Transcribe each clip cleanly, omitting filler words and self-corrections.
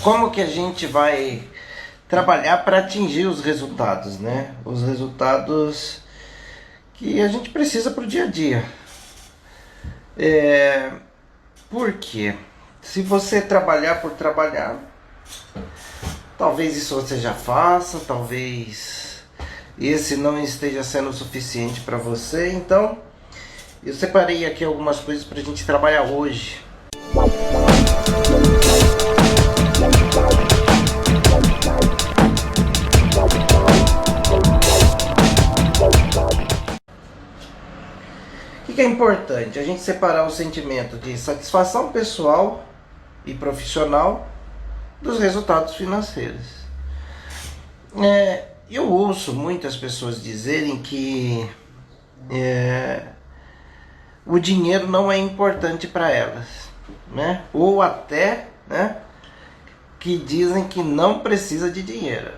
como que a gente vai trabalhar para atingir os resultados, né? Os resultados que a gente precisa para o dia a dia. Por quê? Se você trabalhar por trabalhar, talvez isso você já faça, talvez esse não esteja sendo suficiente para você. Então, eu separei aqui algumas coisas para a gente trabalhar hoje. O que é importante? A gente separar o sentimento de satisfação pessoal e profissional dos resultados financeiros. Eu ouço muitas pessoas dizerem que o dinheiro não é importante para elas, né? Ou até, né, que dizem que não precisa de dinheiro.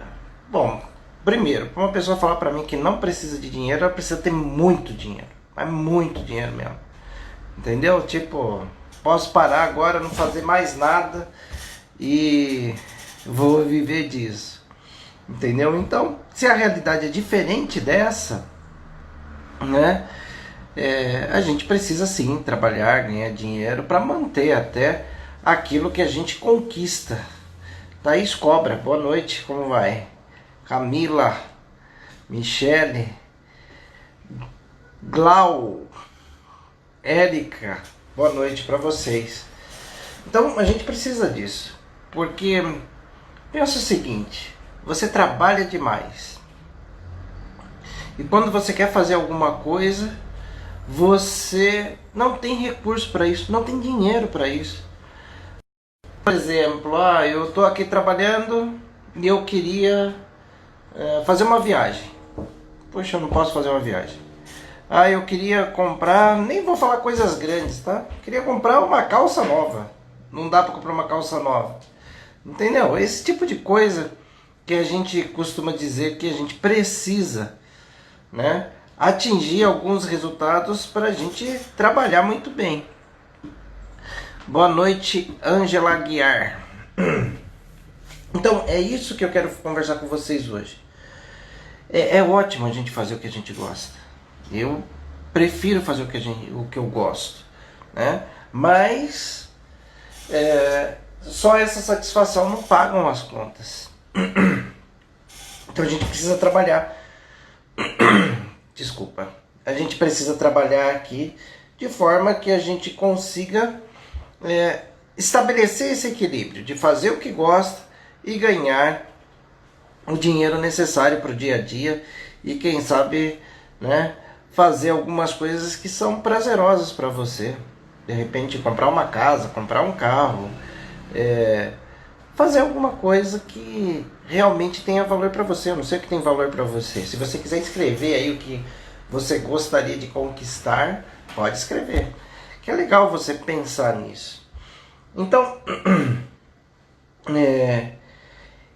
Bom, primeiro, para uma pessoa falar para mim que não precisa de dinheiro, ela precisa ter muito dinheiro, mas muito dinheiro mesmo, entendeu? Tipo, posso parar agora, não fazer mais nada e vou viver disso, entendeu? Então, se a realidade é diferente dessa, né, a gente precisa sim trabalhar, ganhar dinheiro para manter até aquilo que a gente conquista. Thaís Cobra, boa noite, como vai? Camila, Michele, Glau, Érica, boa noite para vocês. Então a gente precisa disso, porque pensa o seguinte, você trabalha demais e quando você quer fazer alguma coisa, você não tem recurso para isso, não tem dinheiro para isso. Por exemplo, eu estou aqui trabalhando e eu queria fazer uma viagem. Poxa, eu não posso fazer uma viagem. Eu queria comprar, nem vou falar coisas grandes, tá? Queria comprar uma calça nova. Não dá para comprar uma calça nova. Entendeu? Esse tipo de coisa que a gente costuma dizer que a gente precisa, né, atingir alguns resultados para a gente trabalhar muito bem. Boa noite, Ângela Aguiar. Então, é isso que eu quero conversar com vocês hoje. É ótimo a gente fazer o que a gente gosta. Eu prefiro fazer o que eu gosto, né? Mas só essa satisfação não pagam as contas. Então a gente precisa trabalhar. Desculpa. A gente precisa trabalhar aqui de forma que a gente consiga estabelecer esse equilíbrio de fazer o que gosta e ganhar o dinheiro necessário para o dia a dia e quem sabe, né, fazer algumas coisas que são prazerosas para você. De repente comprar uma casa, comprar um carro, fazer alguma coisa que realmente tenha valor para você. Eu não sei o que tem valor para você. Se você quiser escrever aí o que você gostaria de conquistar, pode escrever. Que é legal você pensar nisso. Então,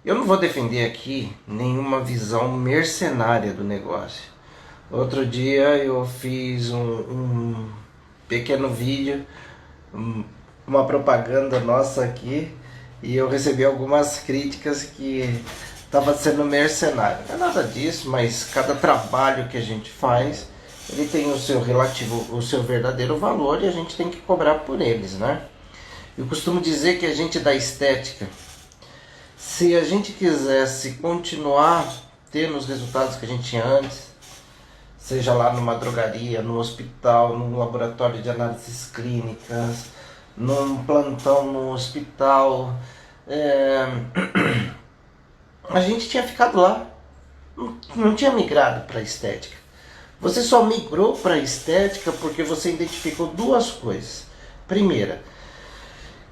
eu não vou defender aqui nenhuma visão mercenária do negócio. Outro dia eu fiz um pequeno vídeo, uma propaganda nossa aqui, e eu recebi algumas críticas que estava sendo mercenário. Não é nada disso, mas cada trabalho que a gente faz, ele tem o seu relativo, o seu verdadeiro valor e a gente tem que cobrar por eles, né? Eu costumo dizer que a gente dá estética. Se a gente quisesse continuar tendo os resultados que a gente tinha antes, seja lá numa drogaria, no hospital, num laboratório de análises clínicas, num plantão no hospital, a gente tinha ficado lá, não tinha migrado para a estética. Você só migrou para a estética porque você identificou duas coisas. Primeira,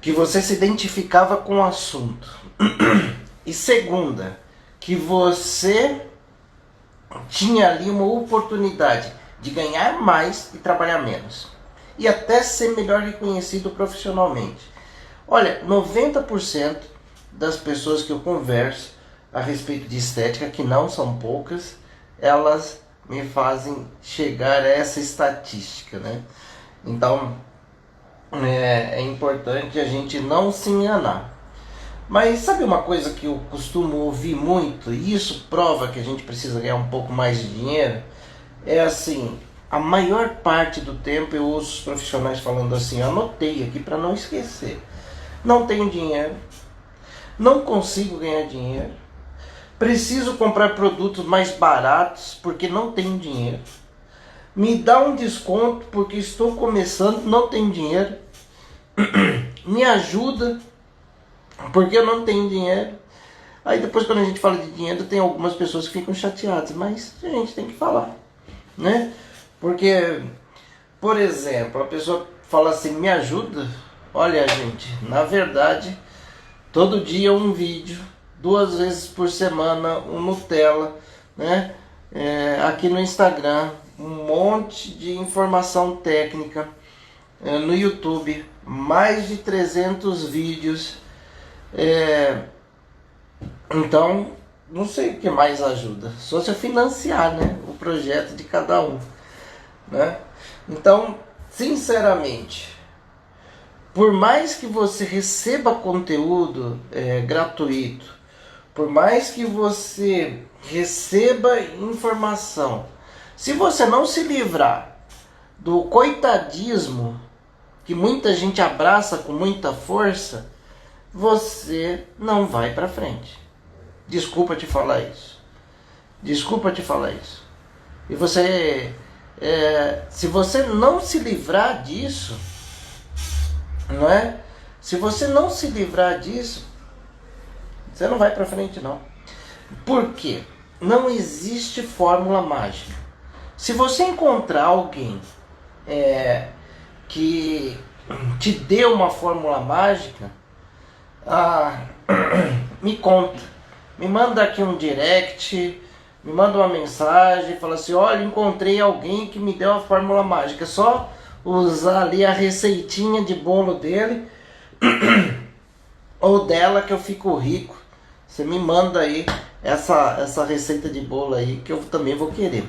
que você se identificava com o assunto. E segunda, que você tinha ali uma oportunidade de ganhar mais e trabalhar menos. E até ser melhor reconhecido profissionalmente. Olha, 90% das pessoas que eu converso a respeito de estética, que não são poucas, elas me fazem chegar a essa estatística, né? Então, é importante a gente não se enganar. Mas sabe uma coisa que eu costumo ouvir muito, e isso prova que a gente precisa ganhar um pouco mais de dinheiro? É assim, a maior parte do tempo eu ouço os profissionais falando assim, eu anotei aqui para não esquecer. Não tenho dinheiro, não consigo ganhar dinheiro, preciso comprar produtos mais baratos porque não tenho dinheiro. Me dá um desconto porque estou começando, não tenho dinheiro. Me ajuda porque eu não tenho dinheiro. Aí depois, quando a gente fala de dinheiro, tem algumas pessoas que ficam chateadas, mas a gente tem que falar, né? Porque, por exemplo, a pessoa fala assim, me ajuda. Olha, gente, na verdade, todo dia um vídeo, 2 vezes por semana um Nutella, né? Aqui no Instagram, um monte de informação técnica, no YouTube, mais de 300 vídeos. Então, não sei o que mais ajuda, só se eu financiar, né, o projeto de cada um, né? Então, sinceramente, por mais que você receba conteúdo gratuito, por mais que você receba informação, se você não se livrar do coitadismo que muita gente abraça com muita força, você não vai para frente. Desculpa te falar isso. Desculpa te falar isso. E você, se você não se livrar disso, não é? Se você não se livrar disso, você não vai para frente não. Por quê? Não existe fórmula mágica. Se você encontrar alguém que te dê uma fórmula mágica, me conta. Me manda aqui um direct, me manda uma mensagem, fala assim, olha, encontrei alguém que me deu a fórmula mágica. É só usar ali a receitinha de bolo dele ou dela que eu fico rico. Você me manda aí essa receita de bolo aí que eu também vou querer,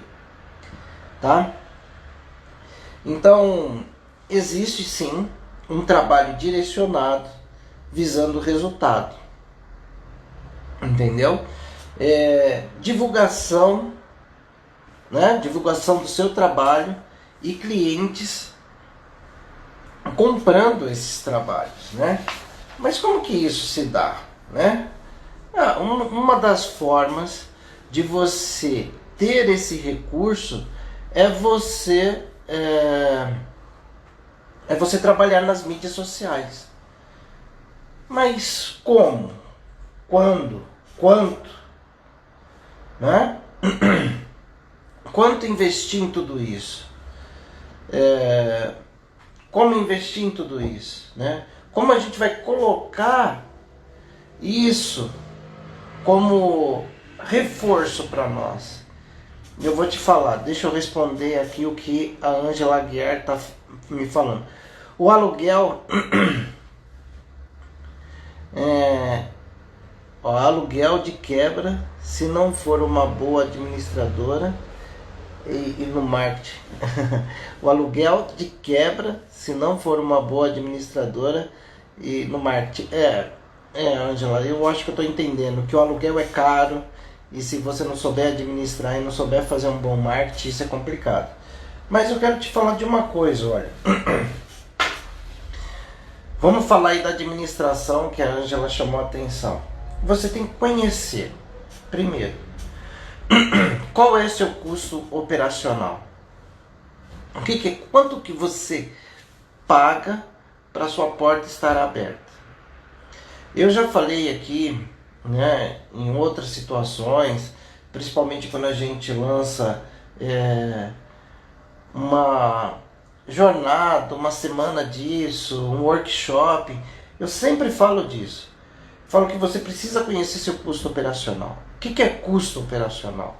tá? Então, existe sim um trabalho direcionado visando o resultado, entendeu? Divulgação, né? Divulgação do seu trabalho e clientes comprando esses trabalhos, né? Mas como que isso se dá, né? Uma das formas de você ter esse recurso é você trabalhar nas mídias sociais. Mas como? Quando? Quanto? Né? Quanto investir em tudo isso? Como investir em tudo isso? Né? Como a gente vai colocar isso como reforço para nós? Eu vou te falar, deixa eu responder aqui o que a Ângela Aguiar está me falando. O aluguel aluguel de quebra se não for uma boa administradora e no marketing. O aluguel de quebra se não for uma boa administradora e no marketing. Ângela, eu acho que eu estou entendendo que o aluguel é caro e se você não souber administrar e não souber fazer um bom marketing, isso é complicado. Mas eu quero te falar de uma coisa, olha. Vamos falar aí da administração que a Ângela chamou a atenção. Você tem que conhecer, primeiro, qual é o seu custo operacional. Quanto que você paga para sua porta estar aberta? Eu já falei aqui, né, em outras situações, principalmente quando a gente lança uma jornada, uma semana disso, um workshop, eu sempre falo disso. Falo que você precisa conhecer seu custo operacional. O que é custo operacional?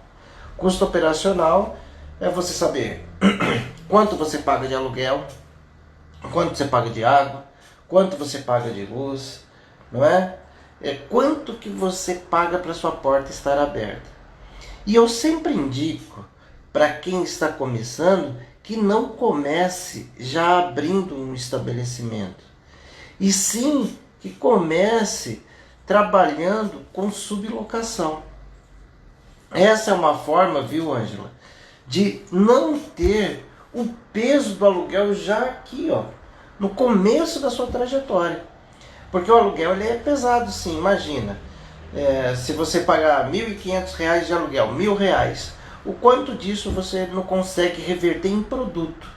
Custo operacional é você saber quanto você paga de aluguel, quanto você paga de água, quanto você paga de luz, não é? Quanto que você paga para sua porta estar aberta. E eu sempre indico para quem está começando que não comece já abrindo um estabelecimento, e sim que comece trabalhando com sublocação. Essa é uma forma, viu, Ângela, de não ter o peso do aluguel já aqui, ó, no começo da sua trajetória. Porque o aluguel ele é pesado, sim. Imagina, se você pagar R$ 1.500 de aluguel, R$ 1.000, o quanto disso você não consegue reverter em produto?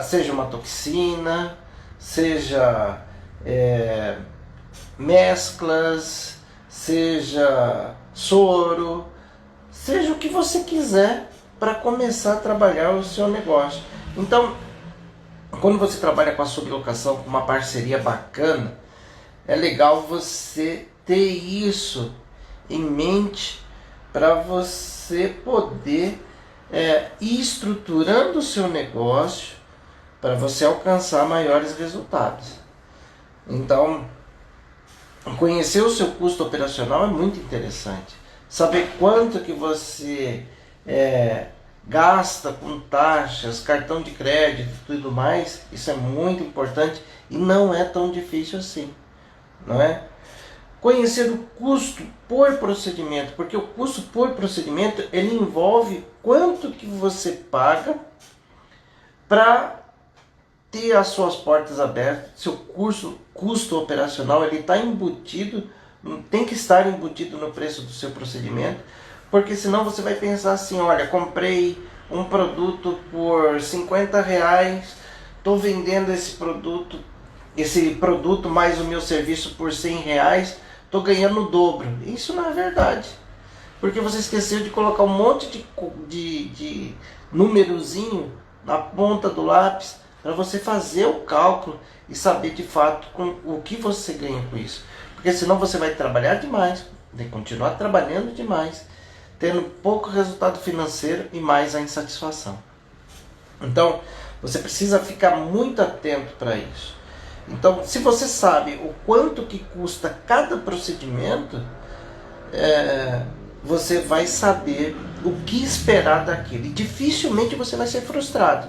Seja uma toxina, seja mesclas, seja soro, seja o que você quiser para começar a trabalhar o seu negócio. Então, quando você trabalha com a sublocação, com uma parceria bacana, é legal você ter isso em mente para você poder ir estruturando o seu negócio para você alcançar maiores resultados. Então, conhecer o seu custo operacional é muito interessante. Saber quanto que você gasta com taxas, cartão de crédito e tudo mais, isso é muito importante e não é tão difícil assim, não é? Conhecer o custo por procedimento, porque o custo por procedimento ele envolve quanto que você paga para ter as suas portas abertas. Seu custo operacional ele está embutido, tem que estar embutido no preço do seu procedimento, porque senão você vai pensar assim, olha, comprei um produto por R$ 50, estou vendendo esse produto mais o meu serviço por R$ 100, estou ganhando o dobro. Isso não é verdade, porque você esqueceu de colocar um monte de númerozinho na ponta do lápis para você fazer o cálculo e saber de fato o que você ganha com isso. Porque senão você vai trabalhar demais, vai continuar trabalhando demais, tendo pouco resultado financeiro e mais a insatisfação. Então, você precisa ficar muito atento para isso. Então, se você sabe o quanto que custa cada procedimento, você vai saber o que esperar daquilo. E dificilmente você vai ser frustrado.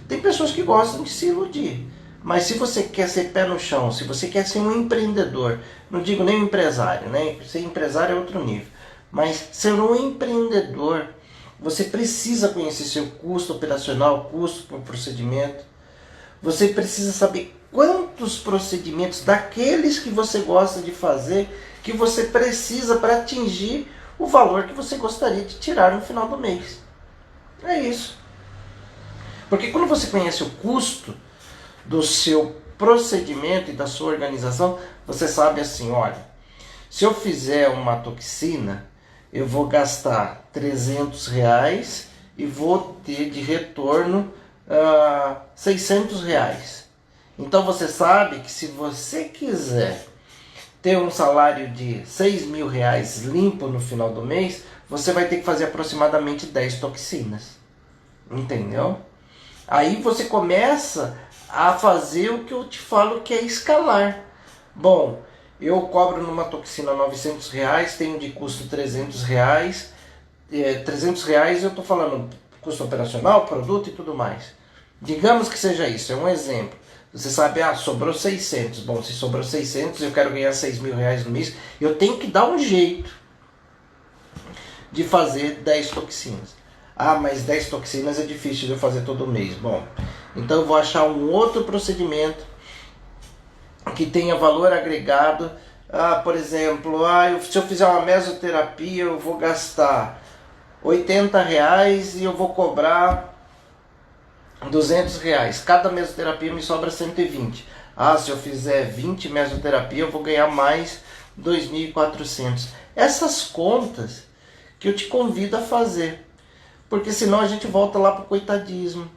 Tem pessoas que gostam de se iludir. Mas se você quer ser pé no chão, se você quer ser um empreendedor, não digo nem um empresário, né? Ser empresário é outro nível. Mas ser um empreendedor, você precisa conhecer seu custo operacional, custo por procedimento. Você precisa saber quantos procedimentos daqueles que você gosta de fazer, que você precisa para atingir o valor que você gostaria de tirar no final do mês. É isso. Porque quando você conhece o custo do seu procedimento e da sua organização, você sabe assim, olha, se eu fizer uma toxina, eu vou gastar R$ 300 e vou ter de retorno R$ 600. Então você sabe que se você quiser ter um salário de R$ 6.000 limpo no final do mês, você vai ter que fazer aproximadamente 10 toxinas. Entendeu? Aí você começa a fazer o que eu te falo que é escalar. Bom, eu cobro numa toxina R$ 900, tenho de custo R$ 300. R$ 300 eu estou falando custo operacional, produto e tudo mais. Digamos que seja isso, é um exemplo. Você sabe, sobrou 600. Bom, se sobrou 600, eu quero ganhar R$ 6.000 no mês. Eu tenho que dar um jeito de fazer 10 toxinas. Mas 10 toxinas é difícil de eu fazer todo mês. Bom, então eu vou achar um outro procedimento que tenha valor agregado. Por exemplo, se eu fizer uma mesoterapia, eu vou gastar R$ 80 e eu vou cobrar R$ 200. Cada mesoterapia me sobra 120. Se eu fizer 20 mesoterapia, eu vou ganhar mais 2.400. Essas contas que eu te convido a fazer. Porque senão a gente volta lá para o coitadismo.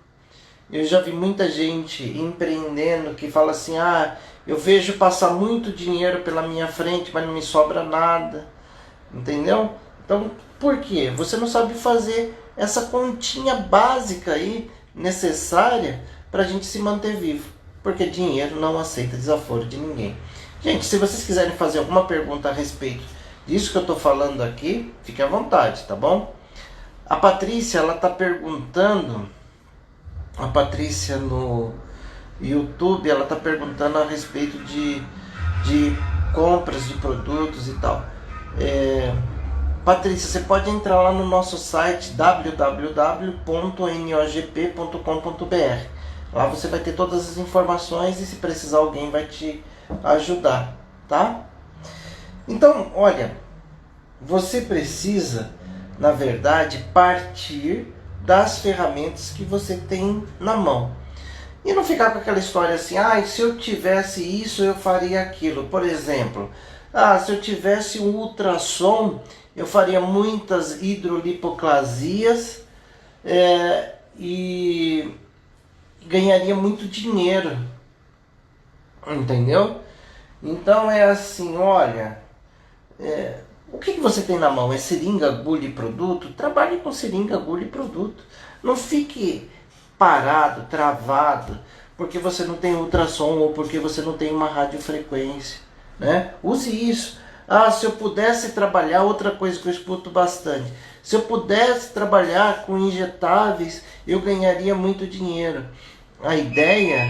Eu já vi muita gente empreendendo que fala assim, eu vejo passar muito dinheiro pela minha frente, mas não me sobra nada. Entendeu? Então, por quê? Você não sabe fazer essa continha básica aí, necessária, para a gente se manter vivo. Porque dinheiro não aceita desaforo de ninguém. Gente, se vocês quiserem fazer alguma pergunta a respeito disso que eu estou falando aqui, fique à vontade, tá bom? A Patrícia, ela está perguntando A Patrícia no YouTube, ela está perguntando a respeito de compras de produtos e tal. Patrícia, você pode entrar lá no nosso site www.nogp.com.br. Lá você vai ter todas as informações e se precisar alguém vai te ajudar, tá? Então, olha, você precisa, na verdade, partir das ferramentas que você tem na mão. E não ficar com aquela história assim, se eu tivesse isso, eu faria aquilo. Por exemplo, se eu tivesse um ultrassom, eu faria muitas hidrolipoclasias e ganharia muito dinheiro. Entendeu? Então é assim, olha, o que você tem na mão? É seringa, agulha e produto? Trabalhe com seringa, agulha e produto. Não fique parado, travado, porque você não tem ultrassom ou porque você não tem uma radiofrequência, né? Use isso. Se eu pudesse trabalhar, outra coisa que eu escuto bastante, se eu pudesse trabalhar com injetáveis, eu ganharia muito dinheiro. A ideia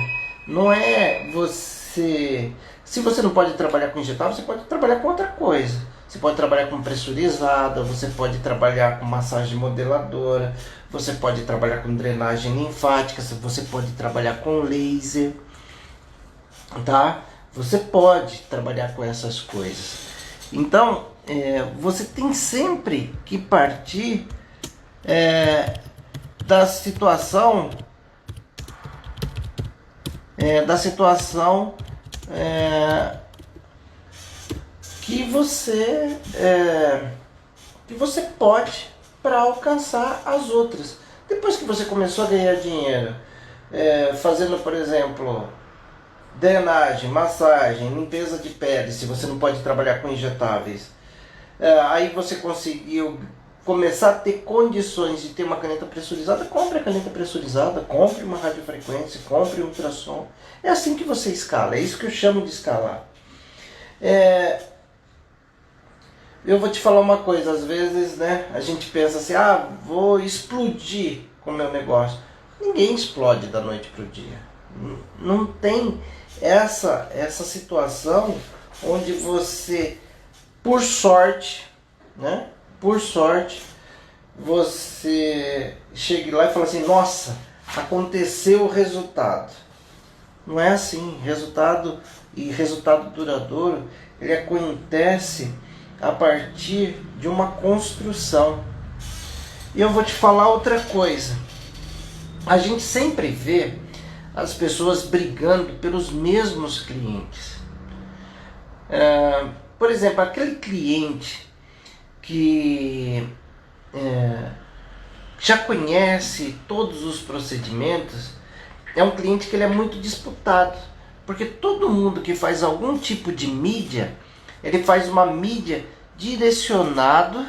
não é você... Se você não pode trabalhar com injetável, você pode trabalhar com outra coisa. Você pode trabalhar com pressurizada, você pode trabalhar com massagem modeladora, você pode trabalhar com drenagem linfática, você pode trabalhar com laser, tá? Você pode trabalhar com essas coisas. Então, você tem sempre que partir da situação que você pode para alcançar as outras. Depois que você começou a ganhar dinheiro, fazendo, por exemplo, drenagem, massagem, limpeza de pele, se você não pode trabalhar com injetáveis, aí você conseguiu começar a ter condições de ter uma caneta pressurizada, compre a caneta pressurizada, compre uma radiofrequência, compre um ultrassom. É assim que você escala, é isso que eu chamo de escalar. Eu vou te falar uma coisa, às vezes, né, a gente pensa assim, vou explodir com o meu negócio. Ninguém explode da noite para o dia. Não tem essa situação onde você, por sorte, né, você chegue lá e fala assim, nossa, aconteceu o resultado. Não é assim. Resultado duradouro, ele acontece a partir de uma construção. E eu vou te falar outra coisa. A gente sempre vê as pessoas brigando pelos mesmos clientes. Por exemplo, aquele cliente que já conhece todos os procedimentos, é um cliente que ele é muito disputado, porque todo mundo que faz algum tipo de mídia, ele faz uma mídia direcionado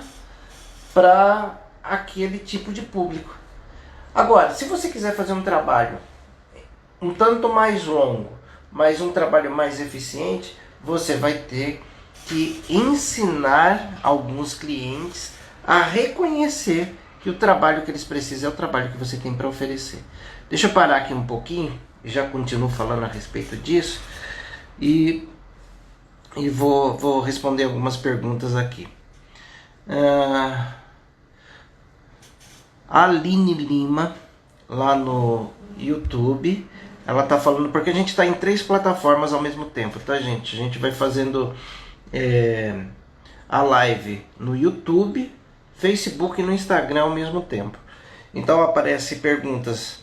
para aquele tipo de público. Agora, se você quiser fazer um trabalho um tanto mais longo, mas um trabalho mais eficiente, você vai ter que ensinar alguns clientes a reconhecer que o trabalho que eles precisam é o trabalho que você tem para oferecer. Deixa eu parar aqui um pouquinho, já continuo falando a respeito disso e vou responder algumas perguntas aqui. A Aline Lima, lá no YouTube, ela tá falando, porque a gente está em 3 plataformas ao mesmo tempo, tá, gente? A gente vai fazendo a live no YouTube, Facebook e no Instagram ao mesmo tempo. Então aparece perguntas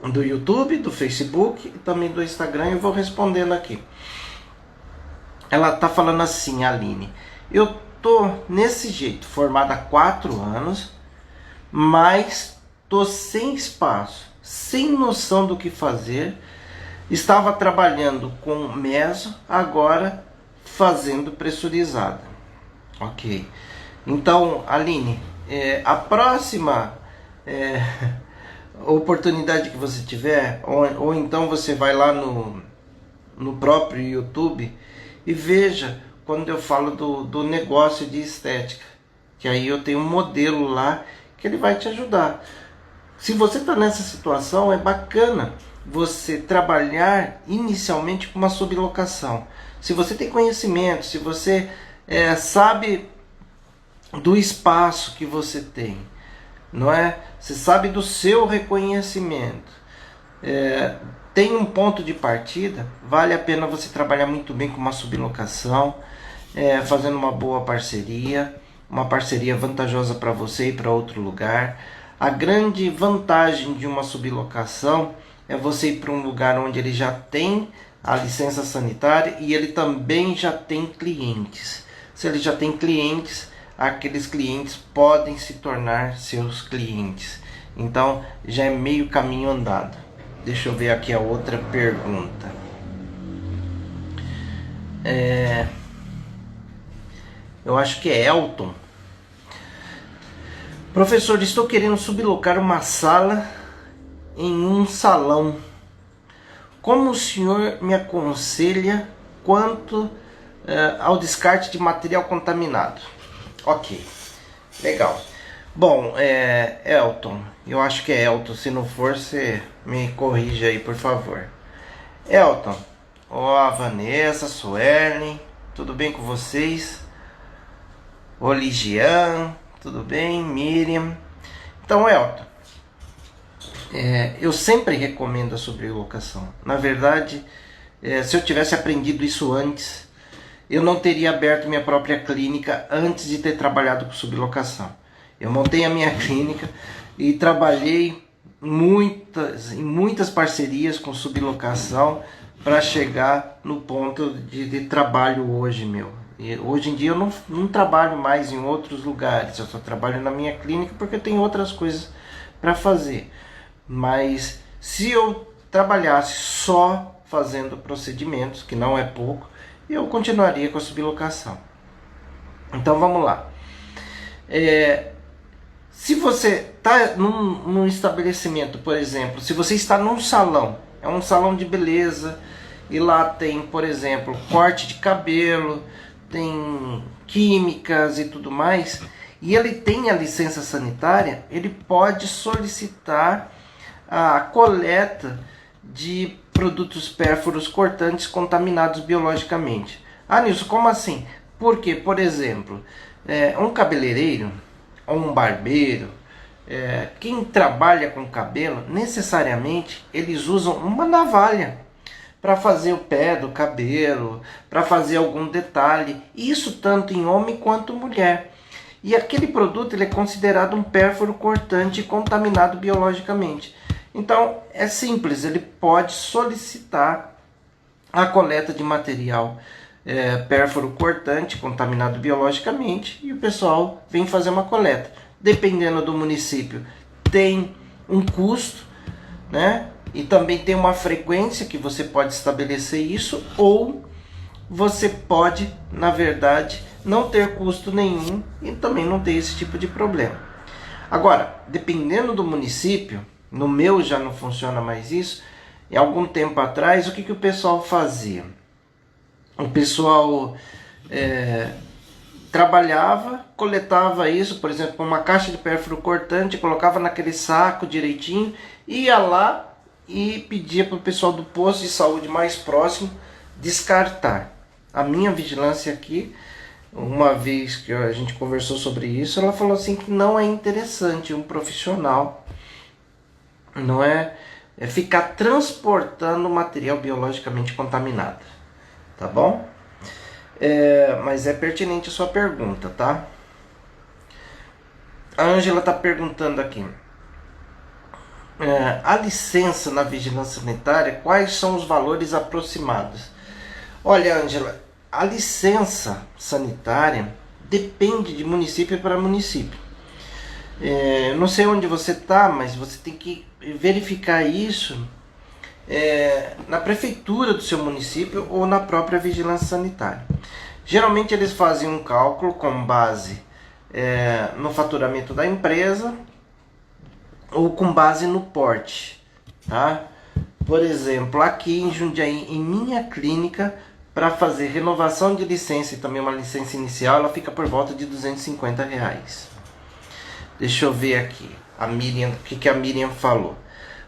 do YouTube, do Facebook e também do Instagram, e eu vou respondendo aqui. Ela tá falando assim, Aline, eu tô nesse jeito, formada há 4 anos, mas tô sem espaço, sem noção do que fazer. Estava trabalhando com meso, agora fazendo pressurizada. Ok. Então, Aline, a próxima oportunidade que você tiver, ou então você vai lá no próprio YouTube e veja quando eu falo do negócio de estética, que aí eu tenho um modelo lá que ele vai te ajudar. Se você está nessa situação, é bacana você trabalhar inicialmente com uma sublocação. Se você tem conhecimento, se você sabe do espaço que você tem, não é? Você sabe do seu reconhecimento, tem um ponto de partida, vale a pena você trabalhar muito bem com uma sublocação, fazendo uma boa parceria, uma parceria vantajosa para você e para outro lugar. A grande vantagem de uma sublocação é você ir para um lugar onde ele já tem a licença sanitária e ele também já tem clientes. Se ele já tem clientes, aqueles clientes podem se tornar seus clientes. Então já é meio caminho andado. Deixa eu ver aqui a outra pergunta. Eu acho que é Elton. Professor, estou querendo sublocar uma sala em um salão. Como o senhor me aconselha quanto ao descarte de material contaminado? Ok, legal. Bom, Elton, eu acho que é Elton. Se não for, você me corrija aí, por favor. Elton, ó, Vanessa, Suelen, tudo bem com vocês? Ô, Ligian, tudo bem? Miriam. Então, Elton, eu sempre recomendo a sublocação. Na verdade, se eu tivesse aprendido isso antes, eu não teria aberto minha própria clínica antes de ter trabalhado com sublocação. Eu montei a minha clínica e trabalhei em muitas parcerias com sublocação para chegar no ponto de trabalho hoje meu. E hoje em dia eu não trabalho mais em outros lugares, eu só trabalho na minha clínica porque eu tenho outras coisas para fazer. Mas se eu trabalhasse só fazendo procedimentos, que não é pouco, eu continuaria com a sublocação. Então vamos lá. Se você está num estabelecimento, por exemplo, se você está num salão, é um salão de beleza, e lá tem, por exemplo, corte de cabelo, tem químicas e tudo mais, e ele tem a licença sanitária, ele pode solicitar a coleta de produtos pérfuros cortantes contaminados biologicamente. Ah, Nilson, como assim? Porque, por exemplo, um cabeleireiro ou um barbeiro, quem trabalha com cabelo, necessariamente eles usam uma navalha para fazer o pé do cabelo, para fazer algum detalhe, isso tanto em homem quanto mulher. E aquele produto ele é considerado um pérfuro cortante contaminado biologicamente. Então é simples, ele pode solicitar a coleta de material pérfuro cortante contaminado biologicamente e o pessoal vem fazer uma coleta. Dependendo do município, tem um custo, né? E também tem uma frequência que você pode estabelecer isso, ou você pode, na verdade, não ter custo nenhum e também não ter esse tipo de problema. Agora, dependendo do município, no meu já não funciona mais isso. Em algum tempo atrás, o que o pessoal fazia? O pessoal trabalhava, coletava isso, por exemplo, uma caixa de pérfuro cortante, colocava naquele saco direitinho, ia lá e pedia para o pessoal do posto de saúde mais próximo descartar. A minha vigilância aqui, uma vez que a gente conversou sobre isso, ela falou assim que não é interessante um profissional, não é ficar transportando material biologicamente contaminado, tá bom? Mas é pertinente a sua pergunta, tá? A Ângela está perguntando aqui. A licença na vigilância sanitária, quais são os valores aproximados? Olha, Ângela, a licença sanitária depende de município para município. Não sei onde você está, mas você tem que verificar isso na prefeitura do seu município ou na própria vigilância sanitária. Geralmente eles fazem um cálculo com base no faturamento da empresa ou com base no porte, tá? Por exemplo, aqui em Jundiaí, em minha clínica, para fazer renovação de licença e também uma licença inicial, ela fica por volta de R$250. Deixa eu ver aqui. a Miriam, o que a Miriam falou.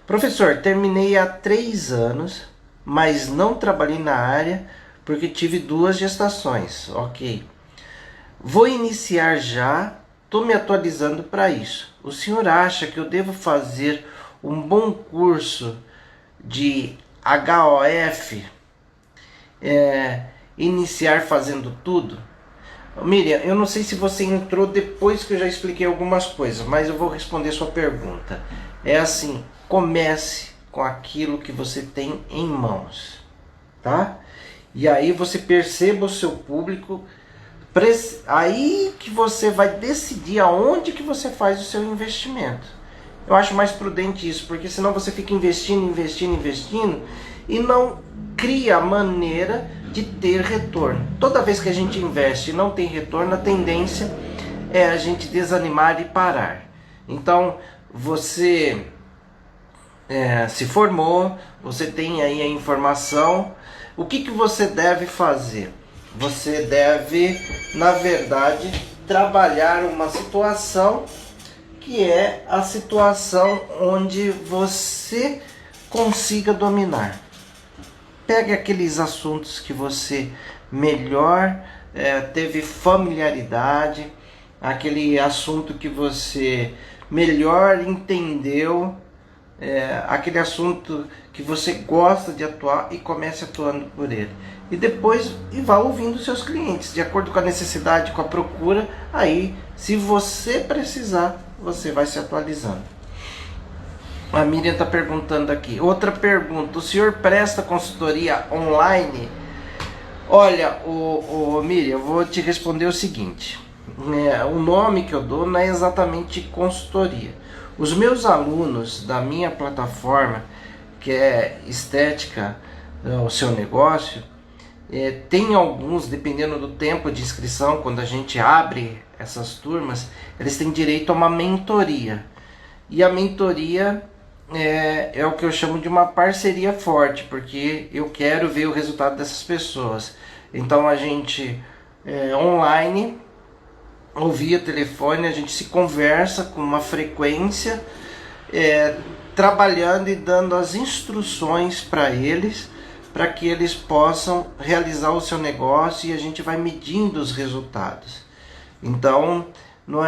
Professor, terminei há 3 anos, mas não trabalhei na área porque tive 2 gestações. Ok. Vou iniciar já, estou me atualizando para isso. O senhor acha que eu devo fazer um bom curso de HOF, iniciar fazendo tudo? Miriam, eu não sei se você entrou depois que eu já expliquei algumas coisas, mas eu vou responder sua pergunta. É assim, comece com aquilo que você tem em mãos, tá? E aí você perceba o seu público, aí que você vai decidir aonde que você faz o seu investimento. Eu acho mais prudente isso, porque senão você fica investindo e não cria maneira de ter retorno. Toda vez que a gente investe e não tem retorno, a tendência é a gente desanimar e parar. Então, você se formou, você tem aí a informação. O que você deve fazer? Você deve, na verdade, trabalhar uma situação que é a situação onde você consiga dominar. Pegue aqueles assuntos que você melhor teve familiaridade, aquele assunto que você melhor entendeu, aquele assunto que você gosta de atuar e comece atuando por ele. E depois vá ouvindo seus clientes, de acordo com a necessidade, com a procura. Aí, se você precisar, você vai se atualizando. A Miriam está perguntando aqui. Outra pergunta: o senhor presta consultoria online? Olha, Miriam, eu vou te responder o seguinte. O nome que eu dou não é exatamente consultoria. Os meus alunos da minha plataforma, que é Estética, o Seu Negócio, tem alguns, dependendo do tempo de inscrição, quando a gente abre essas turmas, eles têm direito a uma mentoria. E a mentoria é o que eu chamo de uma parceria forte, porque eu quero ver o resultado dessas pessoas. Então a gente online ou via telefone, a gente se conversa com uma frequência, trabalhando e dando as instruções para eles, para que eles possam realizar o seu negócio, e a gente vai medindo os resultados. Então, não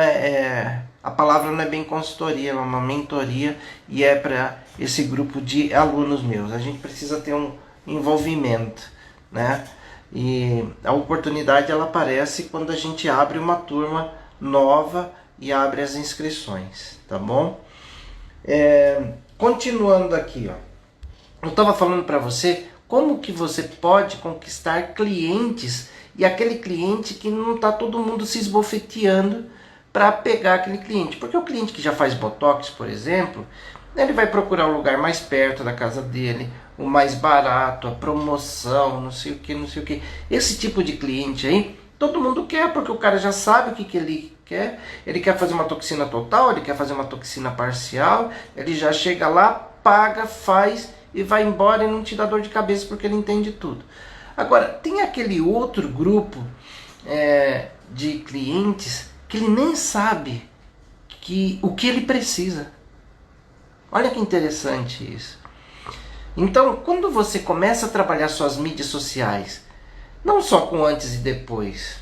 a palavra não é bem consultoria, é uma mentoria, e é para esse grupo de alunos meus. A gente precisa ter um envolvimento, né? E a oportunidade ela aparece quando a gente abre uma turma nova e abre as inscrições, tá bom? Continuando aqui, ó, eu estava falando para você como que você pode conquistar clientes, e aquele cliente que não está todo mundo se esbofeteando para pegar aquele cliente. Porque o cliente que já faz Botox, por exemplo, ele vai procurar o lugar mais perto da casa dele, o mais barato, a promoção, não sei o que, não sei o que. Esse tipo de cliente aí, todo mundo quer, porque o cara já sabe o que ele quer. Ele quer fazer uma toxina total, ele quer fazer uma toxina parcial, ele já chega lá, paga, faz e vai embora, e não te dá dor de cabeça porque ele entende tudo. Agora, tem aquele outro grupo de clientes que ele nem sabe o que ele precisa. Olha que interessante isso. Então, quando você começa a trabalhar suas mídias sociais, não só com antes e depois,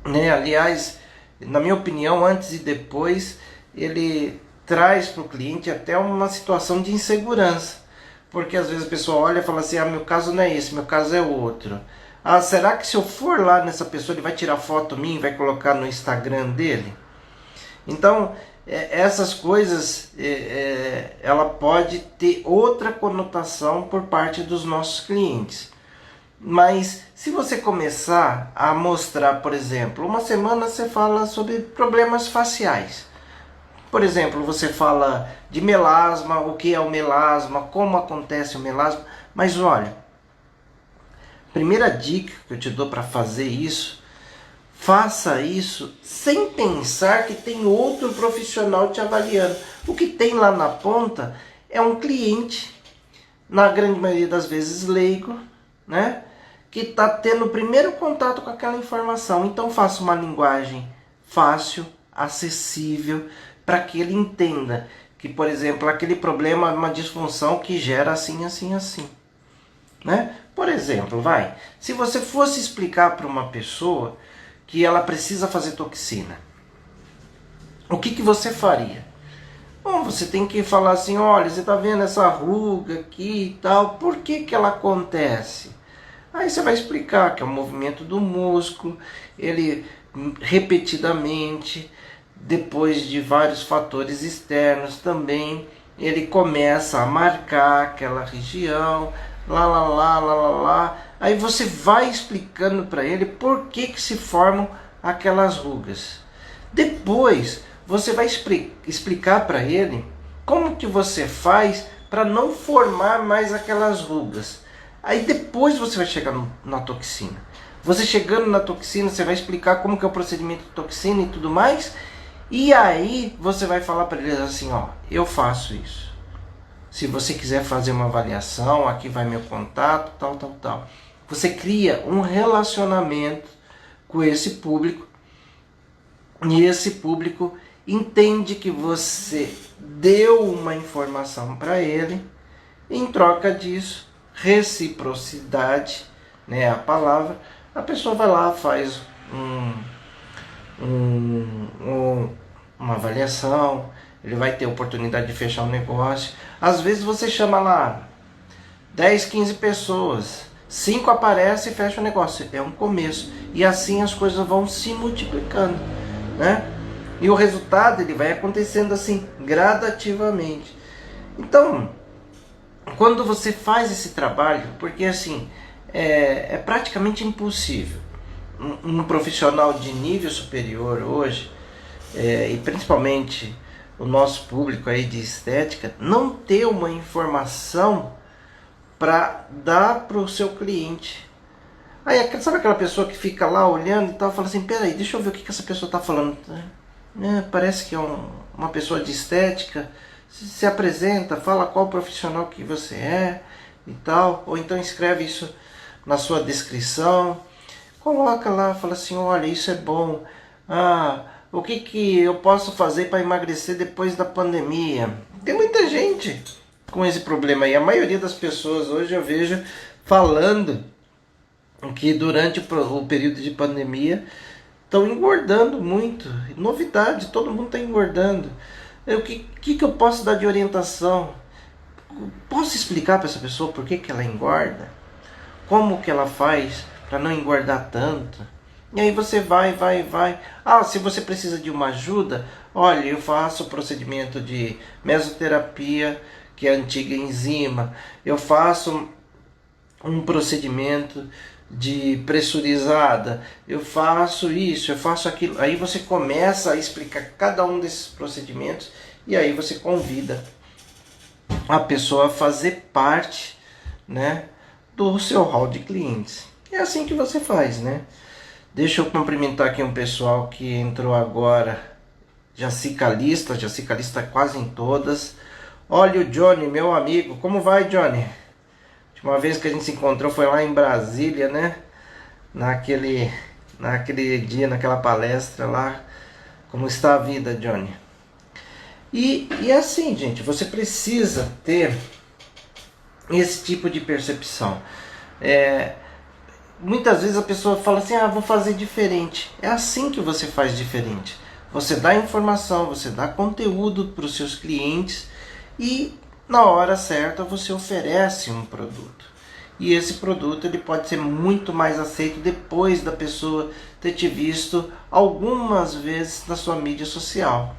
né? Aliás, na minha opinião, antes e depois, ele traz para o cliente até uma situação de insegurança. Porque às vezes a pessoa olha e fala assim, meu caso não é esse, meu caso é outro. Será que se eu for lá nessa pessoa, ele vai tirar foto minha e vai colocar no Instagram dele? Então, essas coisas, ela pode ter outra conotação por parte dos nossos clientes. Mas se você começar a mostrar, por exemplo, uma semana você fala sobre problemas faciais. Por exemplo, você fala de melasma, o que é o melasma, como acontece o melasma. Mas olha, primeira dica que eu te dou para fazer isso, faça isso sem pensar que tem outro profissional te avaliando. O que tem lá na ponta é um cliente, na grande maioria das vezes leigo, né? Que está tendo o primeiro contato com aquela informação. Então faça uma linguagem fácil, acessível, para que ele entenda que, por exemplo, aquele problema é uma disfunção que gera assim, assim, assim, né? Por exemplo, se você fosse explicar para uma pessoa que ela precisa fazer toxina, o que você faria? Bom, você tem que falar assim, olha, você está vendo essa ruga aqui e tal, por que ela acontece? Aí você vai explicar que é o movimento do músculo, ele repetidamente, depois de vários fatores externos também, ele começa a marcar aquela região, lá. Aí você vai explicando para ele por que se formam aquelas rugas. Depois você vai explicar para ele como que você faz para não formar mais aquelas rugas. Aí depois você vai chegar na toxina. Você chegando na toxina, você vai explicar como que é o procedimento de toxina e tudo mais. E aí você vai falar para eles assim, ó, eu faço isso. Se você quiser fazer uma avaliação, aqui vai meu contato, tal. Você cria um relacionamento com esse público. E esse público entende que você deu uma informação para ele. Em troca disso, reciprocidade, né, a palavra, a pessoa vai lá, faz uma avaliação, ele vai ter oportunidade de fechar um negócio. Às vezes você chama lá 10, 15 pessoas, 5 aparecem e fecha o negócio. É um começo. E assim as coisas vão se multiplicando, né? E o resultado ele vai acontecendo assim, gradativamente. Então, quando você faz esse trabalho, porque assim, é praticamente impossível um profissional de nível superior hoje, e principalmente o nosso público aí de estética, não ter uma informação para dar para o seu cliente. Aí, sabe aquela pessoa que fica lá olhando e tal, fala assim, peraí, deixa eu ver o que essa pessoa está falando. Parece que é uma pessoa de estética, se apresenta, fala qual profissional que você é e tal, ou então escreve isso na sua descrição, coloca lá, fala assim, olha, isso é bom, o que eu posso fazer para emagrecer depois da pandemia? Tem muita gente com esse problema aí, a maioria das pessoas hoje eu vejo falando que durante o período de pandemia estão engordando muito, novidade, todo mundo está engordando. O que eu posso dar de orientação? Posso explicar para essa pessoa por que ela engorda? Como que ela faz para não engordar tanto? E aí você vai. Se você precisa de uma ajuda, olha, eu faço o procedimento de mesoterapia, que é a antiga enzima. Eu faço um procedimento de pressurizada, eu faço isso, eu faço aquilo. Aí você começa a explicar cada um desses procedimentos e aí você convida a pessoa a fazer parte, né, do seu hall de clientes. É assim que você faz, né? Deixa eu cumprimentar aqui um pessoal que entrou agora, Jacicalista quase em todas. Olha o Johnny, meu amigo, como vai, Johnny? Uma vez que a gente se encontrou foi lá em Brasília, né? Naquele dia, naquela palestra lá. Como está a vida, Johnny? E assim, gente, você precisa ter esse tipo de percepção. Muitas vezes a pessoa fala assim, vou fazer diferente. É assim que você faz diferente. Você dá informação, você dá conteúdo para os seus clientes e na hora certa você oferece um produto. E esse produto ele pode ser muito mais aceito depois da pessoa ter te visto algumas vezes na sua mídia social.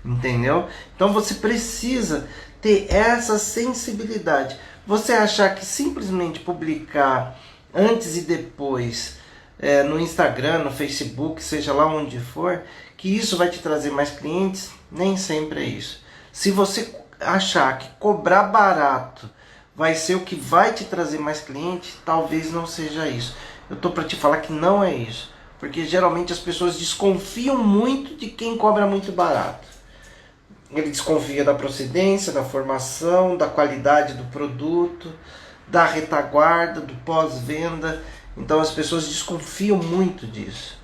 Entendeu? Então você precisa ter essa sensibilidade. Você achar que simplesmente publicar antes e depois no Instagram, no Facebook, seja lá onde for, que isso vai te trazer mais clientes, nem sempre é isso. Se você achar que cobrar barato vai ser o que vai te trazer mais cliente, talvez não seja isso. Eu tô para te falar que não é isso, porque geralmente as pessoas desconfiam muito de quem cobra muito barato. Ele desconfia da procedência, da formação, da qualidade do produto, da retaguarda, do pós-venda. Então as pessoas desconfiam muito disso.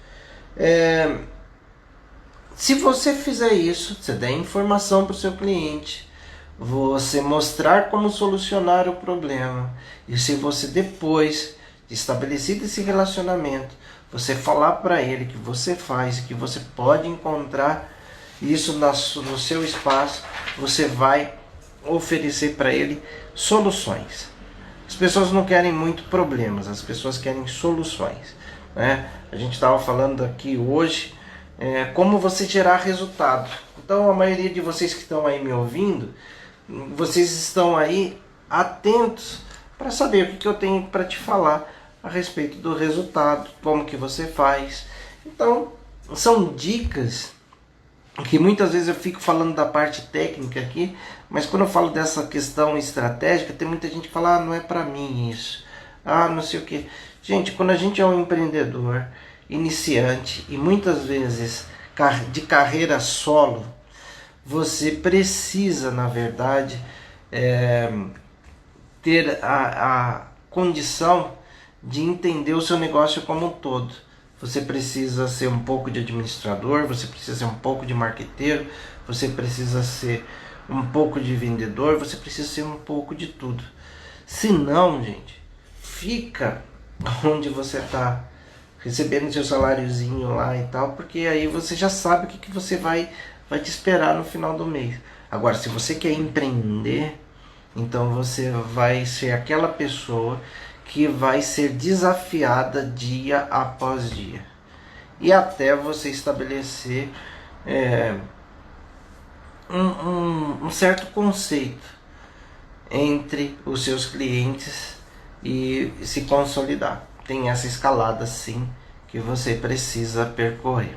Se você fizer isso, você der informação para o seu cliente, você mostrar como solucionar o problema, e se você depois de estabelecido esse relacionamento, você falar para ele que você faz, que você pode encontrar isso no seu espaço, você vai oferecer para ele soluções. As pessoas não querem muito problemas, as pessoas querem soluções, né? A gente estava falando aqui hoje como você gerar resultado. Então a maioria de vocês que estão aí me ouvindo, vocês estão aí atentos para saber o que eu tenho para te falar a respeito do resultado, como que você faz. Então são dicas que muitas vezes eu fico falando da parte técnica aqui, mas quando eu falo dessa questão estratégica, tem muita gente que fala, não é para mim isso, não sei o que. Gente, quando a gente é um empreendedor iniciante e muitas vezes de carreira solo, você precisa, na verdade, ter a condição de entender o seu negócio como um todo. Você precisa ser um pouco de administrador, você precisa ser um pouco de marqueteiro, você precisa ser um pouco de vendedor, você precisa ser um pouco de tudo. Se não, gente, fica onde você está recebendo seu saláriozinho lá e tal, porque aí você já sabe o que você vai te esperar no final do mês. Agora, se você quer empreender, então você vai ser aquela pessoa que vai ser desafiada dia após dia, e até você estabelecer um certo conceito entre os seus clientes e se consolidar. Tem essa escalada sim que você precisa percorrer.